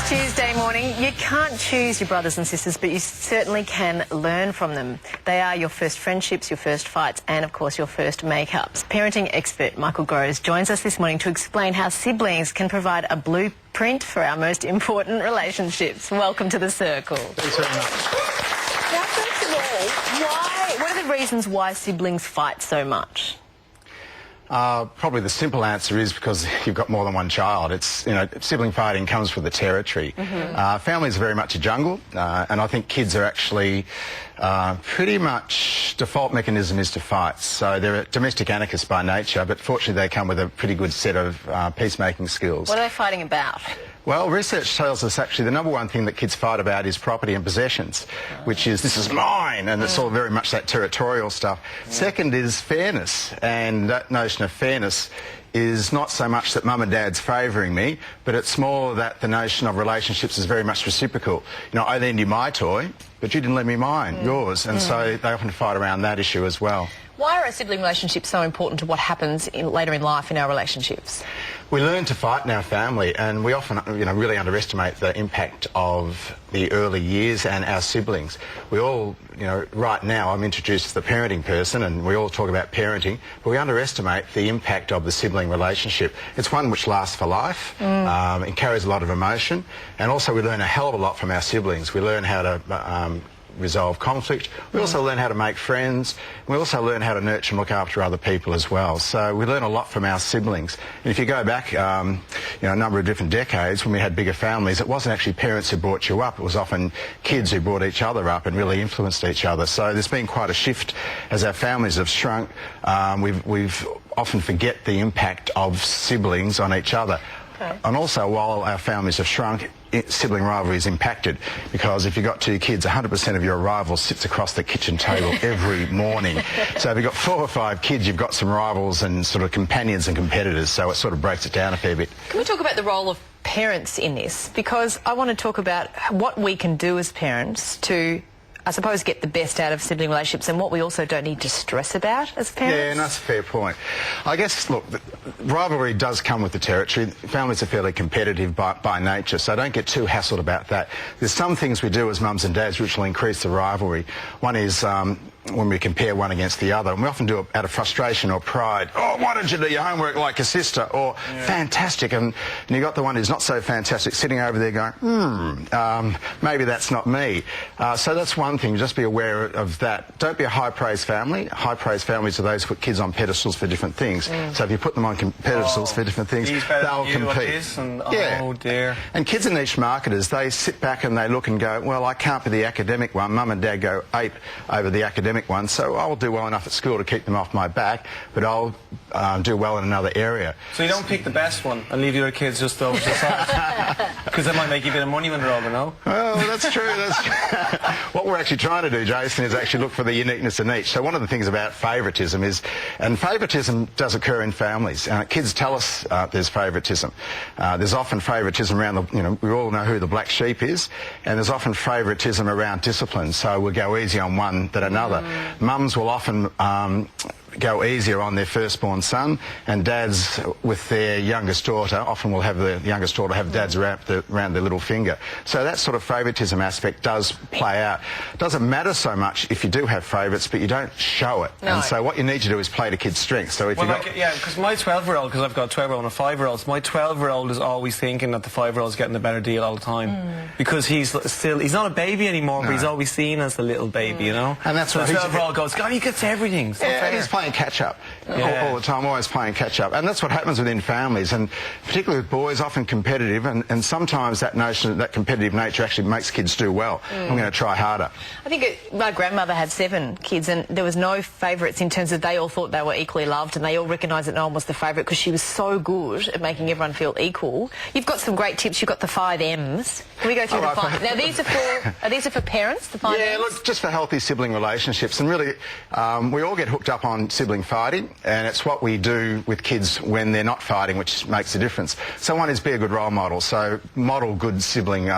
Tuesday morning. You can't choose your brothers and sisters, but you certainly can learn from them. They are your first friendships, your first fights, and of course your first makeups. Parenting expert Michael Grose joins us this morning to explain how siblings can provide a blueprint for our most important relationships. Welcome to the circle. Thanks very much. Now, first of all, what are the reasons why siblings fight so much? Probably the simple answer is because you've got more than one child. It's, sibling fighting comes with the territory. Families are very much a jungle, and I think kids are actually pretty much default mechanism is to fight. So they're domestic anarchists by nature, but fortunately they come with a pretty good set of peacemaking skills. What are they fighting about? Well, research tells us actually the number one thing that kids fight about is property and possessions, which is, this is mine, and it's all very much that territorial stuff. Second is fairness, and that notion of fairness is not so much that mum and dad's favouring me, but it's more that the notion of relationships is very much reciprocal. I lend you my toy, but you didn't lend me mine, yours, and so they often fight around that issue as well. Why are our sibling relationships so important to what happens later in life in our relationships? We learn to fight in our family, and we often, really underestimate the impact of the early years and our siblings. We all, right now I'm introduced as the parenting person, and we all talk about parenting, but we underestimate the impact of the sibling relationship. It's one which lasts for life, it carries a lot of emotion, and also we learn a hell of a lot from our siblings. We learn how to resolve conflict. We also learn how to make friends. We also learn how to nurture and look after other people as well. So we learn a lot from our siblings. And if you go back, a number of different decades when we had bigger families, it wasn't actually parents who brought you up. It was often kids who brought each other up and really influenced each other. So there's been quite a shift as our families have shrunk. We've often forget the impact of siblings on each other. Okay. And also, while our families have shrunk, sibling rivalry is impacted, because if you've got two kids, 100% of your rival sits across the kitchen table every morning. So if you've got 4 or 5 kids, you've got some rivals and sort of companions and competitors, so it sort of breaks it down a fair bit. Can we talk about the role of parents in this? Because I want to talk about what we can do as parents to, I suppose, get the best out of sibling relationships, and what we also don't need to stress about as parents. Yeah, and that's a fair point. I guess, look, rivalry does come with the territory. Families are fairly competitive by nature, so don't get too hassled about that. There's some things we do as mums and dads which will increase the rivalry. One is when we compare one against the other, and we often do it out of frustration or pride. Oh, why don't you do your homework like your sister? Or fantastic, and you got the one who's not so fantastic sitting over there going, maybe that's not me. So that's one thing, just be aware of that. Don't be a high praise family. High praise families are those who put kids on pedestals for different things. So if you put them on pedestals for different things, they'll compete. Oh dear. And kids are niche marketers. They sit back and they look and go, well, I can't be the academic one. Mum and dad go ape over the academic one, so I'll do well enough at school to keep them off my back, but I'll do well in another area. So you don't pick the best one and leave the other kids just over to the side? Because that might make you a bit of money when they're older, no? Well, that's true. What we're actually trying to do, Jason, is actually look for the uniqueness in each. So one of the things about favouritism is, and favouritism does occur in families. Kids tell us there's favouritism. There's often favouritism around the, we all know who the black sheep is, and there's often favouritism around discipline, so we'll go easy on one than another. Mums will often go easier on their firstborn son, and dads with their youngest daughter often will have the youngest daughter have dads around their little finger. So that sort of favouritism aspect does play out. It doesn't matter so much if you do have favourites, but you don't show it. No. And so what you need to do is play to kids' strengths. So if because my 12-year-old, because I've got a 12-year-old and a 5-year-old, my 12-year-old is always thinking that the 5-year-old's getting a better deal all the time. Because he's not a baby anymore, but he's always seen as the little baby, And that's so what the 12-year-old goes, God, he gets everything. It's not fair. He's playing catch-up all the time, always playing catch-up. And that's what happens within families, and particularly with boys, often competitive, and sometimes that notion, that competitive nature actually makes kids do well. I'm going to try harder. I think my grandmother had 7 kids, and there was no favourites in terms of they all thought they were equally loved, and they all recognised that no one was the favourite because she was so good at making everyone feel equal. You've got some great tips. You've got the 5 M's. Can we go through the 5? Now, these are for parents, the 5 M's? Yeah, look, just for healthy sibling relationships, and really, we all get hooked up on sibling fighting, and it's what we do with kids when they're not fighting which makes a difference. So one is be a good role model, so model good sibling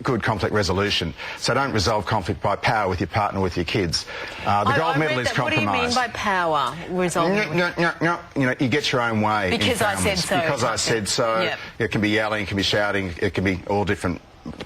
good conflict resolution. So don't resolve conflict by power with your partner, with your kids. The gold medal is compromise. What do you mean by power? Resolving? No. You know, you get your own way. Because I said so. Because I said so. Yep. It can be yelling, it can be shouting, it can be all different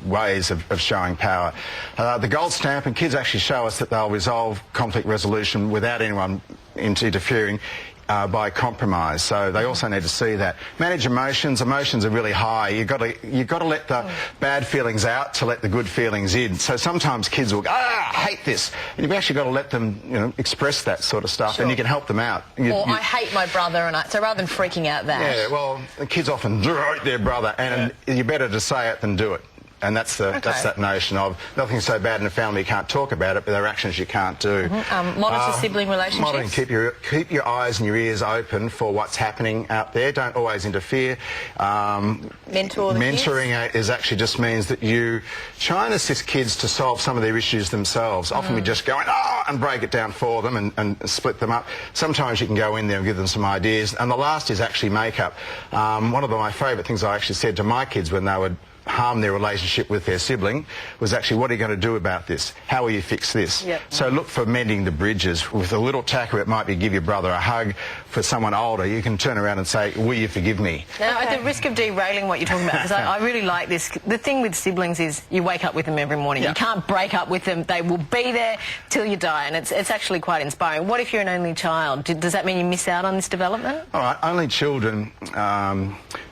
ways of showing power. The gold stamp, and kids actually show us that they'll resolve conflict resolution without anyone interfering by compromise. So they also need to see that. Manage emotions. Emotions are really high. You've got to let the bad feelings out to let the good feelings in. So sometimes kids will go, I hate this. And you've actually got to let them, you know, express that sort of stuff, and you can help them out. I hate my brother, and so rather than freaking out that. Yeah, well, the kids often hate their brother, and you're better to say it than do it. And that's that notion of nothing's so bad in the family you can't talk about it, but there are actions you can't do. Monitor sibling relationships. Monitoring, keep your eyes and your ears open for what's happening out there. Don't always interfere. Mentoring is actually just means that you try and assist kids to solve some of their issues themselves. Often we just go in, and break it down for them and split them up. Sometimes you can go in there and give them some ideas. And the last is actually make-up. One of my favourite things I actually said to my kids when they would harm their relationship with their sibling was actually, what are you going to do about this? How will you fix this? Yep. So look for mending the bridges. With a little tackle, it might be give your brother a hug. For someone older, you can turn around and say, will you forgive me? Now, at the risk of derailing what you're talking about, because I really like this, the thing with siblings is you wake up with them every morning. Yep. You can't break up with them. They will be there till you die, and it's actually quite inspiring. What if you're an only child? Does that mean you miss out on this development? All right, only children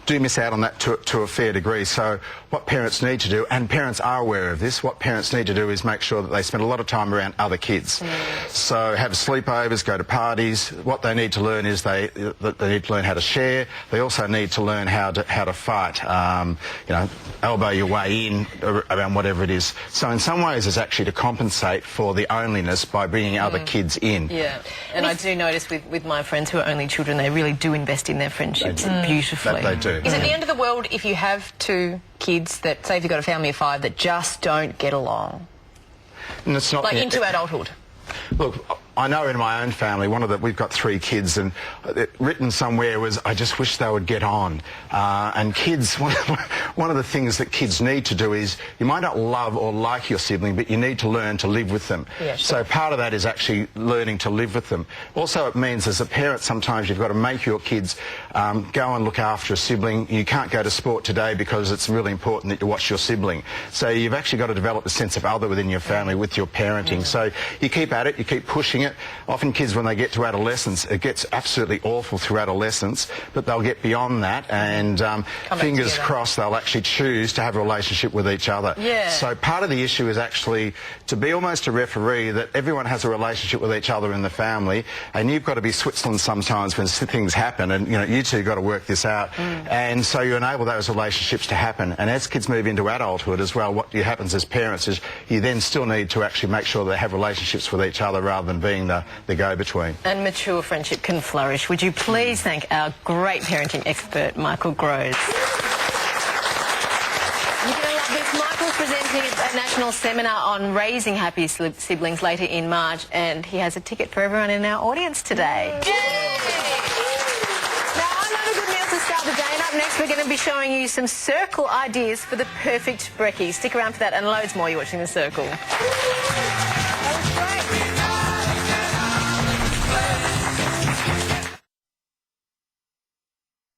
do miss out on that to a fair degree. So what parents need to do, and parents are aware of this, what parents need to do is make sure that they spend a lot of time around other kids. So have sleepovers, go to parties. What they need to learn is they need to learn how to share. They also need to learn how to fight. You know, elbow your way in around whatever it is. So in some ways it's actually to compensate for the onlyness by bringing other kids in. Yeah, and I do notice with my friends who are only children, they really do invest in their friendships beautifully. They do. Is it the end of the world if you have two kids that, say if you've got a family of 5, that just don't get along? And it's not like into adulthood? Look, I know in my own family, we've got 3 kids, and written somewhere was, I just wish they would get on. And kids, one of the things that kids need to do is, you might not love or like your sibling, but you need to learn to live with them. Yeah, sure. So part of that is actually learning to live with them. Also, it means as a parent, sometimes you've got to make your kids go and look after a sibling. You can't go to sport today because it's really important that you watch your sibling. So you've actually got to develop a sense of other within your family with your parenting. So you keep at it, you keep pushing it. Often kids, when they get to adolescence, it gets absolutely awful through adolescence, but they'll get beyond that, and fingers crossed they'll actually choose to have a relationship with each other. Yeah. So part of the issue is actually to be almost a referee that everyone has a relationship with each other in the family, and you've got to be Switzerland sometimes when things happen, and you know, you two got to work this out. And so you enable those relationships to happen. And as kids move into adulthood as well, what happens as parents is you then still need to actually make sure they have relationships with each other rather than being the go-between. And mature friendship can flourish. Would you please thank our great parenting expert, Michael Grose. You're going to love this. Michael's presenting a national seminar on raising happy siblings later in March, and he has a ticket for everyone in our audience today. Yay! Now, I love a good meal to start the day, and up next we're going to be showing you some circle ideas for the perfect brekkie. Stick around for that and loads more. You're watching The Circle. That was great.